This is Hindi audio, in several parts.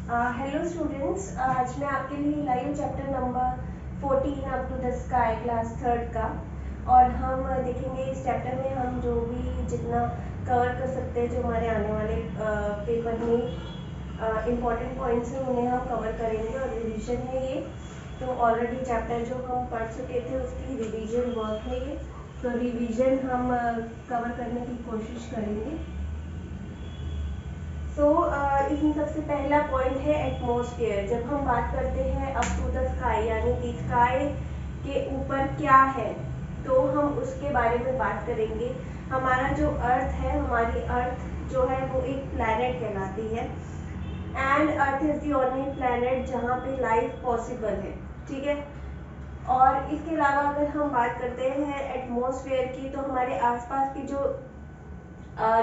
हेलो स्टूडेंट्स, आज मैं आपके लिए live chapter number 14 up to the sky class third का। और हम देखेंगे इस चैप्टर में हम जो भी जितना कवर कर सकते हैं, जो हमारे आने वाले पेपर में इम्पॉर्टेंट पॉइंट्स हैं उन्हें हम कवर करेंगे। और रिवीजन है ये, तो ऑलरेडी चैप्टर जो हम पढ़ चुके थे उसकी रिवीजन वर्क है ये, तो रिवीजन हम कवर करने की कोशिश करेंगे। इसमें सबसे पहला पॉइंट है एटमॉस्फेयर। जब हम बात करते हैं अप टू द स्काई, यानी कि स्काई के ऊपर क्या है, तो हम उसके बारे में बात करेंगे। हमारा जो अर्थ है, हमारी अर्थ जो है वो एक प्लैनेट कहलाती है, and earth is the only planet जहाँ पे लाइफ पॉसिबल है। ठीक है। और इसके अलावा अगर हम बात करते हैं एटमॉस्फेयर की, तो हमारे आसपास की जो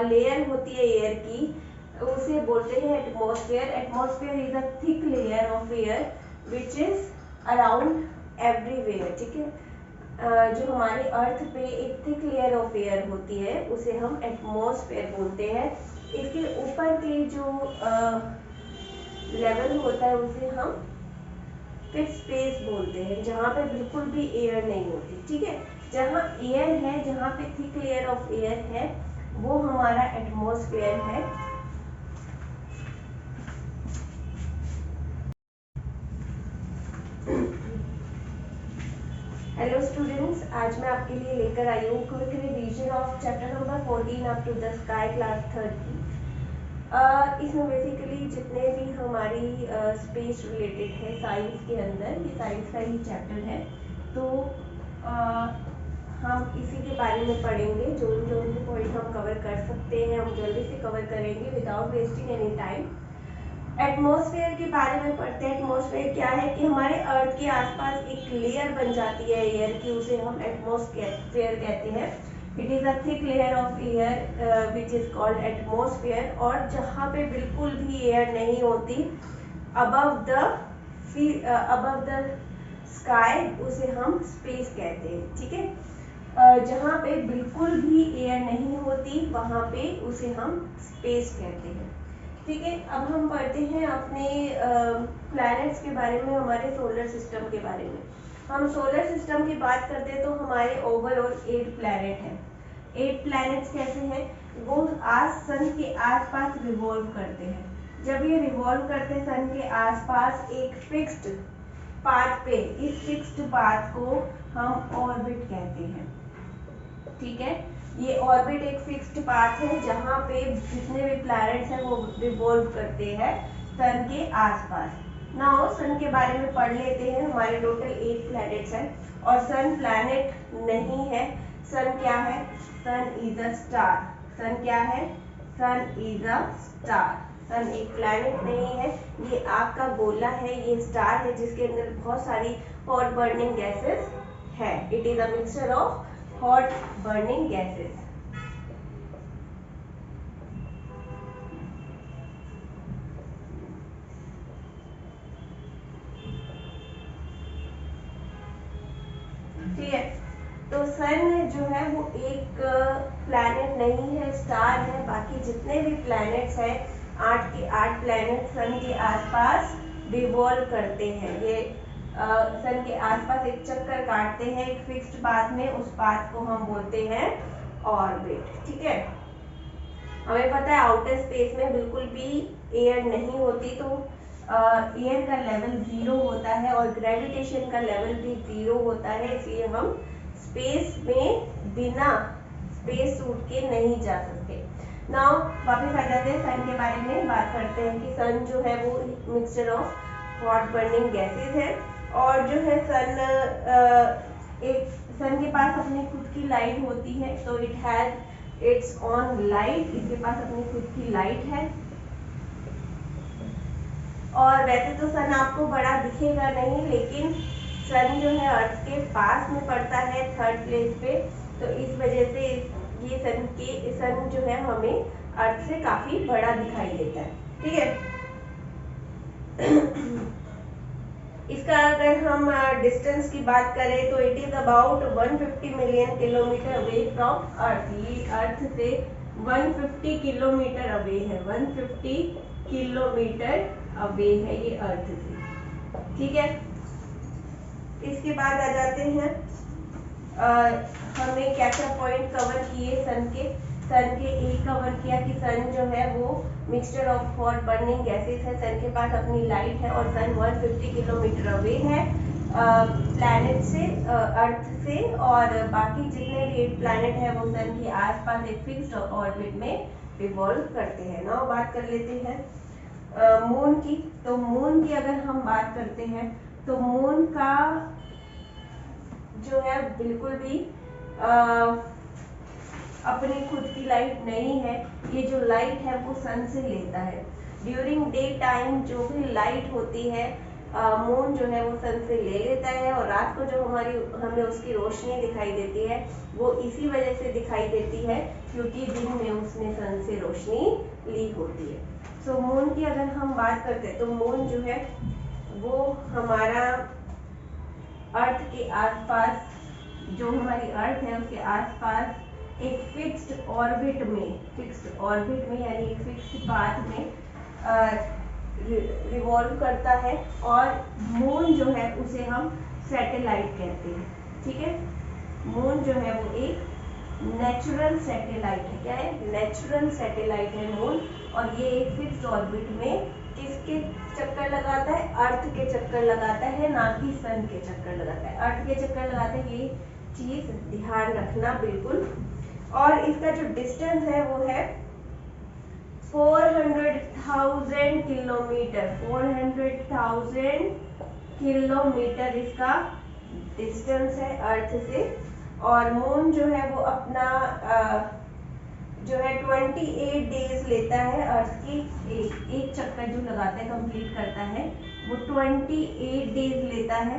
लेयर होती है एयर की, उसे बोलते हैं atmosphere. Atmosphere is a thick layer of air which is around everywhere. ठीक है। जो हमारे अर्थ पे एक थिक लेयर ऑफ एयर होती है उसे हम एटमॉस्फेयर बोलते हैं। इसके ऊपर के जो लेवल होता है उसे हम फिर स्पेस बोलते हैं, जहाँ पे बिल्कुल भी एयर नहीं होती। ठीक है। जहाँ एयर है, जहाँ पे थिक लेयर ऑफ एयर है, वो हमारा एटमॉस्फेयर है। हेलो स्टूडेंट्स, आज मैं आपके लिए लेकर आई हूँ quick revision of chapter number 14 up to the sky class third की। इसमें बेसिकली जितने भी हमारी स्पेस रिलेटेड है साइंस के अंदर, ये साइंस का ही चैप्टर है, तो हम इसी के बारे में पढ़ेंगे। जो भी पॉइंट हम कवर कर सकते हैं हम जल्दी से कवर करेंगे without wasting any time. Atmosphere के बारे में पढ़ते हैं। एटमॉस्फेयर क्या है कि हमारे अर्थ के आसपास एक लेयर बन जाती है एयर की, उसे हम एटमॉस्फेयर कहते हैं। It is a thick layer of air which is called atmosphere. और जहाँ पे बिल्कुल भी एयर नहीं होती, अबव द स्काई, उसे हम स्पेस कहते हैं। ठीक है। जहाँ पे बिल्कुल भी एयर नहीं होती वहाँ पे उसे हम स्पेस कहते हैं। ठीक है। अब हम पढ़ते हैं अपने प्लैनेट्स के बारे में, हमारे सोलर सिस्टम के बारे में। हम सोलर सिस्टम की बात करते हैं तो हमारे ओवरऑल 8 प्लैनेट हैं। 8 प्लैनेट्स कैसे हैं? वो आज सन के आसपास रिवॉल्व करते हैं। जब ये रिवॉल्व करते हैं सन के आसपास एक फिक्स्ड पाथ पे, इस फिक्स्ड पाथ को हम ऑर्बिट कहते हैं। ठीक है। ये ऑर्बिट एक फिक्स्ड पाथ है जहाँ पे जितने भी प्लैनेट्स हैं वो रिवॉल्व करते हैं सन के आसपास। नाउ सन के बारे में पढ़ लेते हैं। हमारे टोटल 8 प्लैनेट्स हैं और सन प्लैनेट नहीं है। सन क्या है? सन इज अ स्टार। सन क्या है? सन इज अ स्टार। सन एक प्लैनेट नहीं है, ये आग का गोला है, ये स्टार है जिसके अंदर बहुत सारी हॉट बर्निंग गैसेस है। It is a mixture of hot burning gases। ठीक है। तो सन जो है वो एक प्लैनेट नहीं है, स्टार है। बाकी जितने भी प्लैनेट्स हैं, 8 के 8 प्लैनेट सन के आसपास रिवॉल्व करते हैं। ये सन के आसपास एक चक्कर काटते हैं एक फिक्स्ड पाथ में, उस पाथ को हम बोलते हैं ऑर्बिट। ठीक है। हमें पता है आउटर स्पेस में बिल्कुल भी एयर नहीं होती, तो एयर का लेवल 0 होता है और ग्रेविटेशन का लेवल भी 0 होता है, इसलिए हम स्पेस में बिना स्पेस सूट के नहीं जा सकते। नाउ वापस आ जाते हैं सन के बारे में बात करते हैं कि सन जो है वो mixture of hot burning gases है। और जो है सन एक सन के पास अपनी खुद की लाइट होती है, तो it has its on light. इसके पास अपनी खुद की लाइट है। और वैसे तो सन आपको बड़ा दिखेगा नहीं, लेकिन सन जो है अर्थ के पास में पड़ता है, थर्ड प्लेस पे, तो इस वजह से ये सन जो है हमें अर्थ से काफी बड़ा दिखाई देता है। ठीक है। इसका अगर हम डिस्टेंस की बात करें तो it is about 150 million kilometre away from earth. ये अर्थ से 150 किलोमीटर अवे है। 150 किलोमीटर अवे है ये अर्थ से, ठीक है। इसके बाद आ जाते हैं हमने क्या क्या पॉइंट कवर किए सन के एक कवर किया कि सन जो है वो mixture of hot burning gases है, सन के पास अपनी लाइट है और सन 150 किलोमीटर अवे है प्लैनेट से, अर्थ से, और बाकी जितने भी 8 प्लैनेट है वो सन के आसपास एक फिक्स्ड ऑर्बिट में रिवॉल्व करते हैं। नाउ बात कर लेते हैं मून की। तो मून की अगर हम बात करते हैं तो मून का जो है बिल्कुल भी अपनी खुद की लाइट नहीं है, ये जो लाइट है वो सन से लेता है। ड्यूरिंग डे टाइम जो भी लाइट होती है मून जो है वो सन से ले लेता है, और रात को जो हमें उसकी रोशनी दिखाई देती है वो इसी वजह से दिखाई देती है क्योंकि दिन में उसने सन से रोशनी ली होती है। सो मून की अगर हम बात करते हैं तो मून जो है वो हमारा अर्थ के आसपास, जो हमारी अर्थ है उसके आसपास एक फिक्स्ड ऑर्बिट में यानी एक फिक्स्ड पाथ में रिवॉल्व करता है, और मून जो है उसे हम सैटेलाइट कहते हैं, ठीक है। मून जो है वो एक नेचुरल सैटेलाइट है। क्या है? नेचुरल सैटेलाइट है मून, और ये एक फिक्स्ड ऑर्बिट में किसके चक्कर लगाता है? अर्थ के चक्कर लगाता है, ना कि सन के चक्कर लगाता है। अर्थ के चक्कर लगाता है, ये चीज ध्यान रखना बिल्कुल। और इसका जो डिस्टेंस है वो है 400,000 किलोमीटर। 400,000 किलोमीटर इसका डिस्टेंस है अर्थ से। और मून जो है वो अपना जो है 28 डेज लेता है अर्थ की, एक चक्कर जो लगाता है, कंप्लीट करता है, वो 28 डेज लेता है।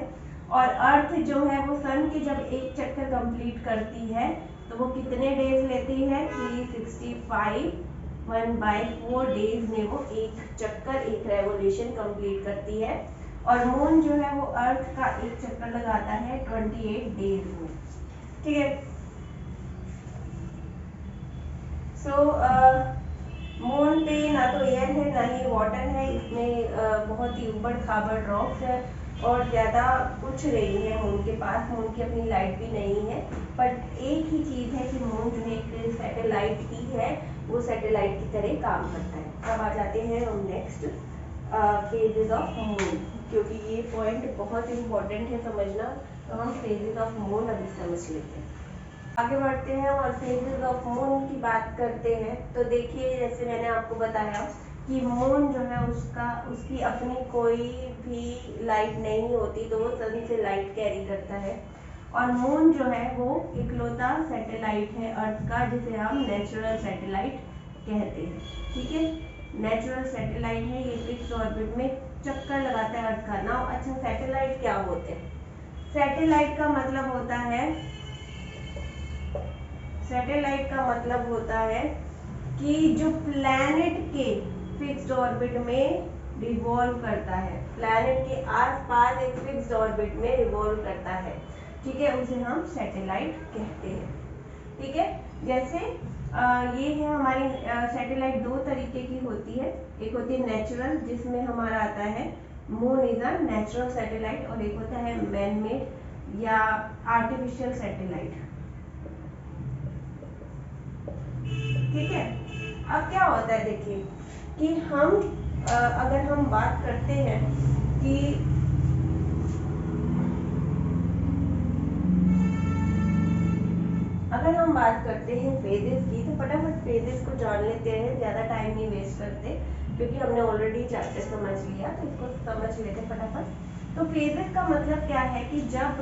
और अर्थ जो है वो सन के जब एक चक्कर कंप्लीट करती है तो वो कितने डेज लेती है? 365, 1/4 डेज में वो एक चक्कर, एक रेवोल्यूशन कंप्लीट करती है। और मून जो है वो अर्थ का एक चक्कर लगाता है 28 डेज में, ठीक है। सो मून पे ना तो एयर है ना ही वाटर है, इसमें बहुत ही उबड़ खाबड़ रॉक्स है और ज़्यादा कुछ नहीं है मून के पास। मून की अपनी लाइट भी नहीं है, बट एक ही चीज़ है कि मून जो है एक सैटेलाइट ही है, वो सैटेलाइट की तरह काम करता है। अब आ जाते हैं हम नेक्स्ट फेजेस ऑफ मून, क्योंकि ये पॉइंट बहुत इम्पोर्टेंट है समझना, तो हम फेजेस ऑफ मून अभी समझ लेते हैं। आगे बढ़ते हैं और फेजेस ऑफ मून की बात करते हैं। तो देखिए, जैसे मैंने आपको बताया कि मून जो है उसकी अपनी कोई भी लाइट नहीं होती, तो वो सन से लाइट कैरी करता है। और मून जो है वो इकलौता सैटेलाइट है अर्थ का, जिसे हम नेचुरल सैटेलाइट कहते हैं, ठीक है। नेचुरल सैटेलाइट है, ये फिक्स ऑर्बिट में चक्कर लगाता है अर्थ का। नाउ अच्छा, सैटेलाइट क्या होते हैं? सैटेलाइट का मतलब होता है, सैटेलाइट का मतलब होता है कि जो प्लैनेट के फिक्स्ड ऑर्बिट में रिवॉल्व करता है, प्लैनेट के आसपास एक फिक्स्ड ऑर्बिट में रिवॉल्व करता है, ठीक है, उसे हम सैटेलाइट कहते हैं, ठीक है। जैसे ये है हमारी सैटेलाइट दो तरीके की होती है। एक होती है नेचुरल, जिसमें हमारा आता है moon is a natural satellite, और एक होता है मैन मेड या आर्टिफिशियल सैटेलाइट, ठीक है। अब क्या होता है, देखिए कि हम अगर हम बात करते हैं कि अगर हम बात करते हैं फेजेस की, तो फटाफट फेजेस को जान लेते हैं, ज़्यादा टाइम नहीं वेस्ट करते क्योंकि हमने ऑलरेडी चैप्टर समझ लिया, तो इसको समझ लेते हैं फटाफट। तो फेजेस का मतलब क्या है कि जब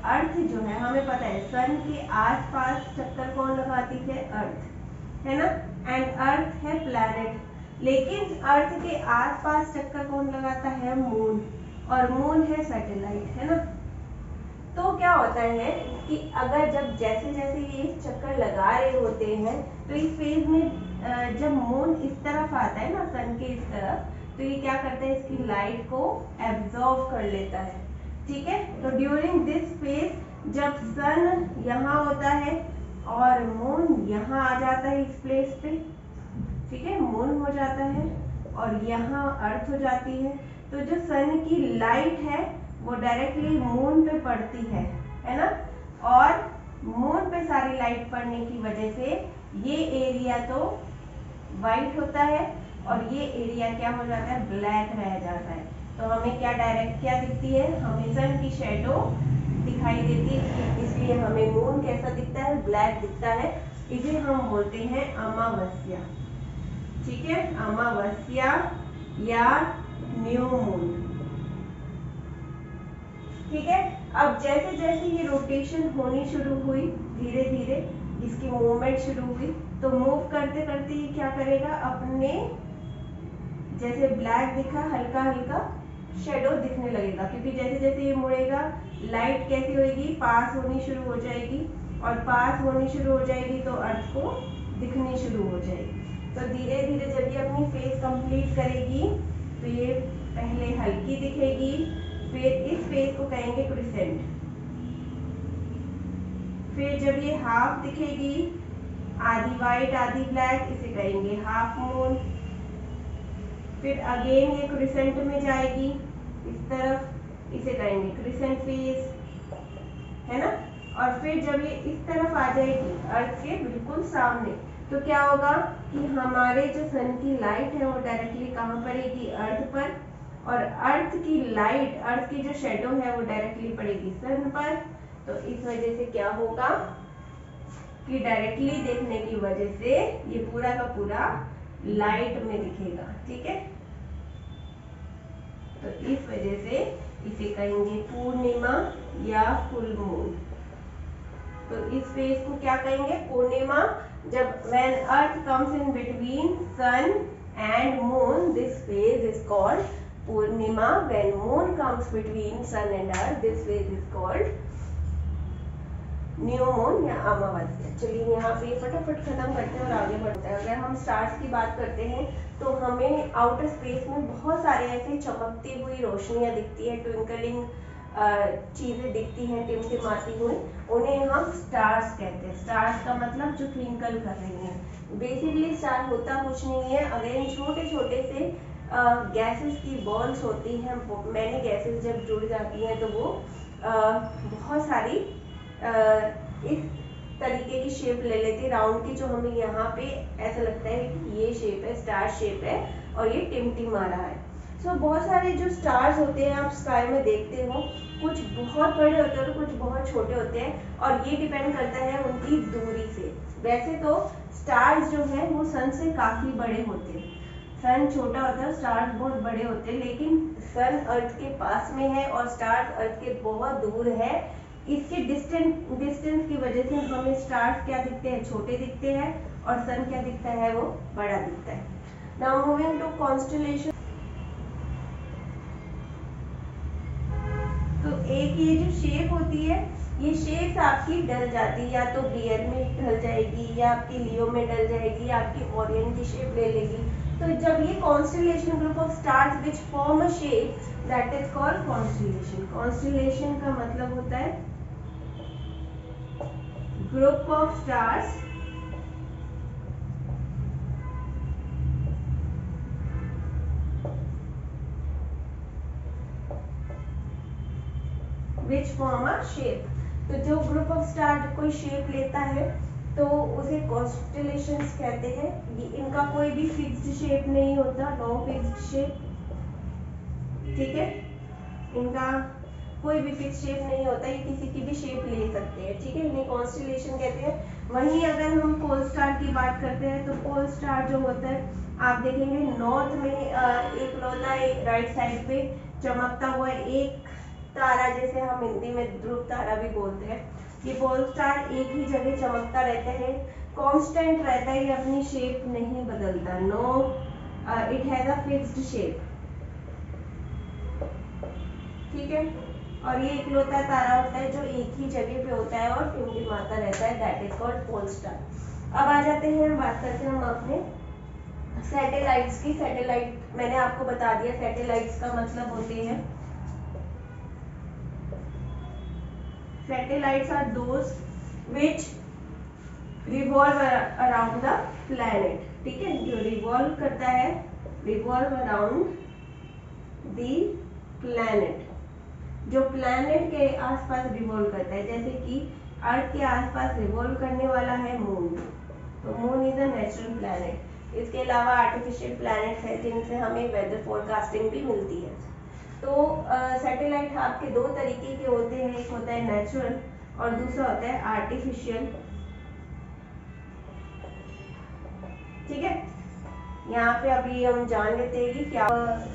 अर्थ जो है, हमें पता है सन के आसपास चक्कर कौन लगाती है? अर्थ, है ना, एंड अर्थ है प्लैनेट, लेकिन अर्थ के आसपास चक्कर कौन लगाता है? मून, और मून है सैटेलाइट, है ना। तो क्या होता है कि अगर जब जैसे जैसे ये चक्कर लगा रहे होते हैं, तो इस फेज में जब मून इस तरफ आता है ना, सन के इस तरफ, तो ये क्या करता है? इसकी लाइट को एब्जॉर्ब कर लेता है, ठीक है। तो ड्यूरिंग दिस फेज जब सन यहाँ होता है और मून यहाँ आ जाता है इस प्लेस पे, ठीक है, मून हो जाता है और यहाँ अर्थ हो जाती है। तो जो सन की लाइट है वो डायरेक्टली मून पे पड़ती है ना, और मून पे सारी लाइट पड़ने की वजह से ये एरिया तो वाइट होता है और ये एरिया क्या हो जाता है, ब्लैक रह जाता है। तो हमें क्या डायरेक्ट क्या दिखती है, हमें सन की शैडो दिखाई देती है, इसलिए हमें मून कैसा दिखता है, ब्लैक दिखता है। इसे हम बोलते हैं अमावस्या। ठीक है, अमावस्या या न्यू मून। ठीक है, अब जैसे जैसे ये रोटेशन होनी शुरू हुई, धीरे धीरे इसकी मूवमेंट शुरू हुई, तो मूव करते करते ये क्या करेगा, अपने जैसे ब्लैक दिखा हल्का हल्का शेडो दिखने लगेगा, क्योंकि जैसे जैसे ये मुड़ेगा लाइट कैसी होगी, पास होनी शुरू हो जाएगी, और पास होनी शुरू हो जाएगी तो अर्थ को दिखनी शुरू हो जाएगी। तो धीरे धीरे जब ये अपनी फेज कंप्लीट करेगी तो ये पहले हल्की दिखेगी, फिर इस फेज को कहेंगे क्रिसेंट, फिर जब ये हाफ दिखेगी, आधी वाइट आधी ब्लैक, इसे कहेंगे हाफ मून, फिर अगेन ये क्रिसेंट में जाएगी इस तरफ, इसे कहेंगे क्रिसेंट फेज, है ना। और फिर जब ये इस तरफ आ जाएगी अर्थ के बिल्कुल सामने, तो क्या होगा कि हमारे जो सन की लाइट है वो डायरेक्टली कहाँ पड़ेगी, अर्थ पर, और अर्थ की लाइट, अर्थ की जो शेडो है वो डायरेक्टली पड़ेगी सन पर। तो इस वजह से क्या होगा कि डायरेक्टली देखने की वजह से ये पूरा का पूरा लाइट में दिखेगा। ठीक है, तो इस वजह से इसे कहेंगे पूर्णिमा या फुल मून। तो इस फेज को क्या कहेंगे, पूर्णिमा। जब when earth comes in between sun and moon, this phase is called पूर्णिमा। When moon comes between sun and earth, this phase is called new moon या अमावस्या। चलिए यहाँ पे फटाफट खत्म करते हैं और आगे बढ़ते हैं। अगर हम स्टार्स की बात करते हैं तो हमें आउटर स्पेस में बहुत सारे ऐसे चमकती हुई रोशनियां दिखती है, ट्विंकलिंग चीजें दिखती हैं, टिमटिमाती हुई, उन्हें हम स्टार्स कहते हैं। स्टार्स का मतलब जो ट्विंकल कर रही हैं। बेसिकली स्टार होता कुछ नहीं है, अगेन छोटे छोटे से गैसेस की बॉल्स होती हैं। मैनी गैसेस जब जुड़ जाती हैं तो वो बहुत सारी इस तरीके की शेप ले लेती, राउंड की, जो हमें यहाँ पे ऐसा लगता है कि ये शेप है, स्टार शेप है और ये टिमटिमा रहा है। सो बहुत सारे जो स्टार्स होते हैं आप स्काई में देखते हो, कुछ बहुत बड़े होते हैं और कुछ बहुत छोटे होते हैं, और ये डिपेंड करता है उनकी दूरी से। वैसे तो स्टार्स जो है वो सन से काफी बड़े होते हैं, सन छोटा होता है, स्टार्स बहुत बड़े होते हैं, लेकिन सन अर्थ के पास में है और स्टार्स अर्थ के बहुत दूर है। इसके डिस्टेंस की वजह से हमें स्टार्स क्या दिखते हैं, छोटे दिखते हैं, और सन क्या दिखता है, वो बड़ा दिखता है। Now moving to constellation. तो एक ये जो शेप होती है, ये शेप्स आपकी डल जाती है, या तो बियर में ढल जाएगी, या आपकी लियो में डल जाएगी, या आपकी ओरियन की शेप ले लेगी। तो जब ये constellation group of stars which form a shape, that is called constellation. Constellation का मतलब होता है group of stars which form a shape. तो जो ग्रुप ऑफ स्टार कोई शेप लेता है तो उसे कॉन्स्टेलेशंस कहते हैं। ये इनका कोई भी फिक्स्ड शेप नहीं होता, नो फिक्स्ड शेप। ठीक है, इनका कोई भी फिक्स शेप नहीं होता, ये किसी की भी शेप ले सकते हैं। ठीक है, इन्हें कॉन्स्टेलेशन कहते हैं। वहीं अगर हम पोल स्टार की बात करते हैं तो पोल स्टार जो होता है, आप देखेंगे नॉर्थ में एक लौता एक राइट साइड पे चमकता हुआ एक तारा, जैसे हम हिंदी में ध्रुव तारा भी बोलते हैं। ये पोल स्टार एक ही जगह चमकता रहता है, कांस्टेंट रहता है, ये अपनी शेप नहीं बदलता। No, it has a fixed shape. ठीक है, और ये इकलौता तारा होता है जो एक ही जगह पे होता है और टिमटिमाता रहता है, that is called pole star. अब आ जाते हैं, हम बात करते हैं हम अपने सैटेलाइट्स की। सैटेलाइट मैंने आपको बता दिया, सैटेलाइट्स का मतलब होते हैं, satellites are those which revolve around the planet. ठीक है, जो रिवॉल्व करता है रिवॉल्व अराउंड द प्लैनेट, जो प्लैनेट के आसपास रिवॉल्व करता है, जैसे कि अर्थ के आसपास रिवॉल्व करने वाला है मून, तो moon is a natural planet. इसके अलावा आर्टिफिशियल प्लैनेट्स है जिनसे हमें वेदर फोरकास्टिंग भी मिलती है। तो सैटेलाइट आपके दो तरीके के होते हैं, एक होता है नेचुरल और दूसरा होता है आर्टिफिशियल। ठीक है, यहाँ पे अभी हम जान लेते हैं कि क्या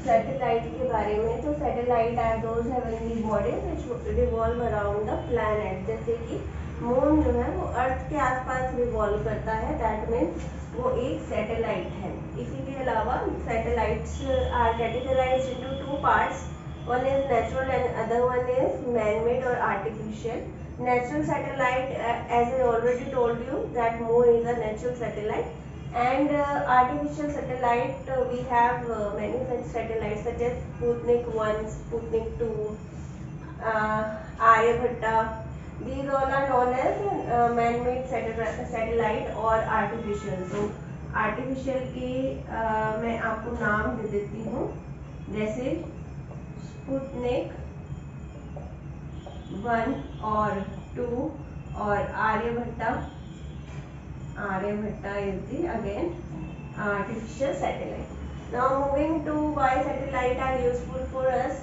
सैटेलाइट के बारे में। तो satellite are those heavenly bodies which revolve around the planet, जैसे कि मून जो है वो अर्थ के आसपास रिवॉल्व करता है, दैट मीन्स वो एक सैटेलाइट है। इसी के अलावा satellites are categorised into two parts, one is natural and other one is man-made or artificial. Natural satellite, as I already told you, that moon is a natural satellite, and artificial satellite, we have many such satellites such as Sputnik 1, Sputnik 2, Aryabhatta. These all are known as man-made satellite or artificial. So artificial के मैं आपको नाम दे देती हूँ, जैसे स्पुतनिक 1 और 2 और Aryabhatta is the again artificial satellite. Now moving to why satellite are useful for us.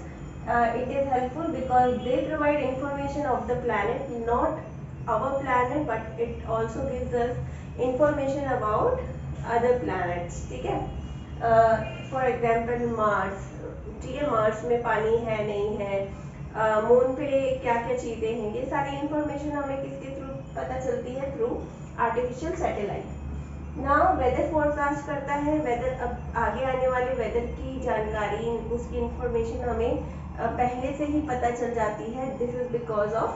It is helpful because they provide information of the planet, not our planet, but it also gives us information about other planets. ठीक है, फॉर एग्जाम्पल मार्स, ठीक है, मार्स में पानी है नहीं है, मून पे क्या क्या चीजें हैं, ये सारी इंफॉर्मेशन हमें किसके थ्रू पता चलती है, through artificial satellite. Now weather forecast करता है, वेदर अब आगे आने वाले वेदर की जानकारी, उसकी इंफॉर्मेशन हमें पहले से ही पता चल जाती है। This is because of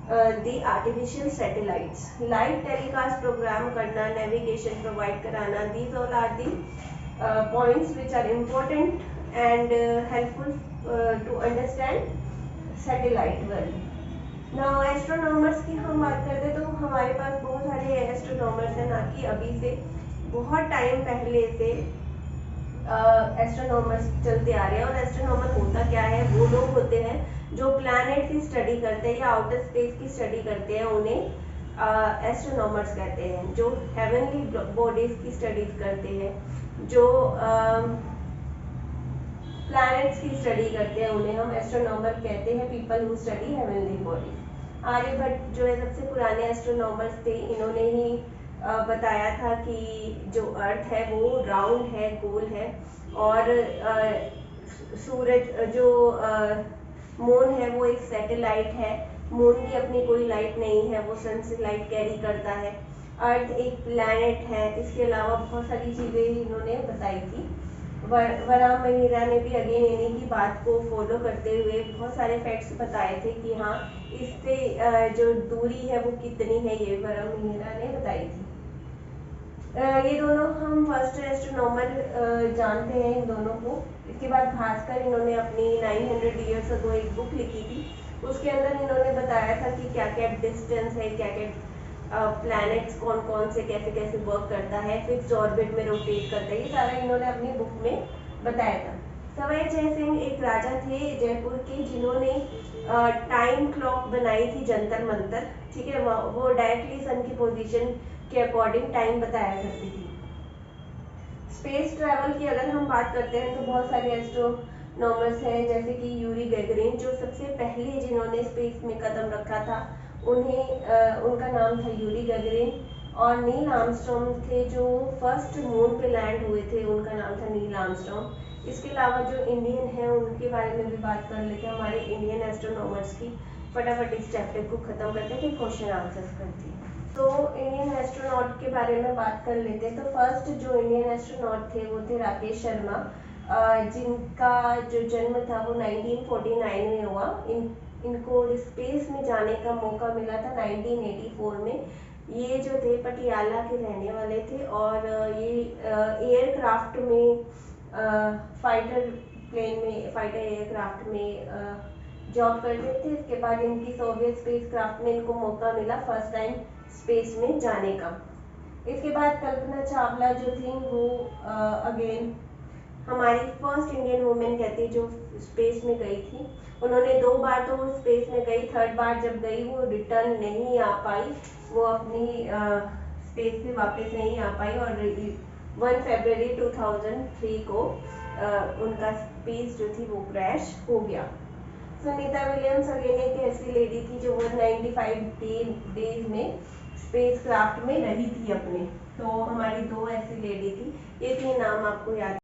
the artificial satellites. Live telecast programme करना, नेविगेशन प्रोवाइड कराना, these all are the points which are important and helpful to understand satellite world. Now astronomers की हम बात करते हैं, तो हमारे पास बहुत सारे एस्ट्रोनॉमर्स हैं, ना कि अभी से, बहुत टाइम पहले से एस्ट्रोनॉमर्स चलते आ रहे हैं। और एस्ट्रोनॉमर होता क्या है, वो लोग होते हैं जो प्लैनेट की स्टडी करते हैं या आउटर स्पेस की स्टडी करते हैं, उन्हें एस्ट्रोनॉमर्स कहते हैं। जो हेवनली बॉडीज की स्टडीज करते हैं, जो प्लैनेट्स की स्टडी करते हैं, उन्हें हम एस्ट्रोनॉमर कहते हैं, people who study heavenly bodies. Aryabhata जो है सबसे पुराने एस्ट्रोनॉमर्स थे, इन्होंने ही बताया था कि जो अर्थ है वो राउंड है, गोल है, और सूरज जो मून है वो एक सैटेलाइट है, मून की अपनी कोई लाइट नहीं है, वो सन से लाइट कैरी करता है, अर्थ एक प्लैनेट है। इसके अलावा बहुत सारी चीज़ें इन्होंने बताई थी। वराम महिरा ने भी अगेन इन्हीं की बात को फॉलो करते हुए बहुत सारे फैक्ट्स बताए थे कि हाँ, इससे जो दूरी है वो कितनी है, ये वराम महिरा ने बताई थी। ये दोनों हम फर्स्ट एस्ट्रोनॉमर जानते हैं इन दोनों को। इसके बाद भास्कर, इन्होंने अपनी 900 ईयर्स अगो एक बुक लिखी थी, उसके अंदर इन्होंने बताया था कि क्या क्या डिस्टेंस है, क्या क्या प्लैनेट्स कौन कौन से कैसे कैसे वर्क करता है, फिक्स्ड ऑर्बिट में रोटेट करता है, ये सारा इन्होंने अपनी बुक में बताया था। सवाई जय सिंह एक राजा थे जयपुर के, जिन्होंने टाइम क्लॉक बनाई थी जंतर मंतर, ठीक है, वो डायरेक्टली सन की पोजीशन के अकॉर्डिंग टाइम बताया करती थी। स्पेस ट्रैवल की अगर हम बात करते हैं तो बहुत सारे एस्ट्रोनॉमर्स हैं, जैसे कि यूरी गैगरिन, जो सबसे पहले जिन्होंने स्पेस में कदम रखा था, उनका नाम था यूरी गैगरिन। और नील आर्मस्ट्रॉन्ग थे जो फर्स्ट मून पे लैंड हुए थे, उनका नाम था नील आर्मस्ट्रॉन्ग। इसके अलावा जो इंडियन हैं उनके बारे में भी बात कर लेते हैं, हमारे इंडियन एस्ट्रोनॉमर्स की। फटाफट इस चैप्टर को खत्म करते हैं, फिर क्वेश्चन आंसर्स करती हैं। तो इंडियन एस्ट्रोनॉट के बारे में बात कर लेते हैं। तो फर्स्ट जो इंडियन एस्ट्रोनॉट थे वो थे राकेश शर्मा, जिनका जो जन्म था वो 1949 में हुआ। इनको स्पेस में जाने का मौका मिला था 1984 में। ये जो थे पटियाला के रहने वाले थे, और ये एयरक्राफ्ट में, फाइटर प्लेन में, फाइटर एयरक्राफ्ट में जॉब करते थे। इसके बाद इनकी सोवियत स्पेस क्राफ्ट में इनको मौका मिला फर्स्ट टाइम स्पेस में जाने का। इसके बाद कल्पना चावला जो थी वो अगेन हमारी फर्स्ट इंडियन वुमेन कहती है जो स्पेस में गई थी। उन्होंने 2 बार तो वो स्पेस में गई, थर्ड बार जब गई वो रिटर्न नहीं आ पाई, वो अपनी स्पेस से वापस नहीं आ पाई और 1 फरवरी 2003 को उनका स्पेस जो थी वो क्रैश हो गया। सुनीता विलियम्स अगेन एक ऐसी लेडी थी जो 195 डेज में स्पेस क्राफ्ट में रही थी अपने। तो हमारी 2 ऐसी लेडी थी, ये 3 नाम आपको याद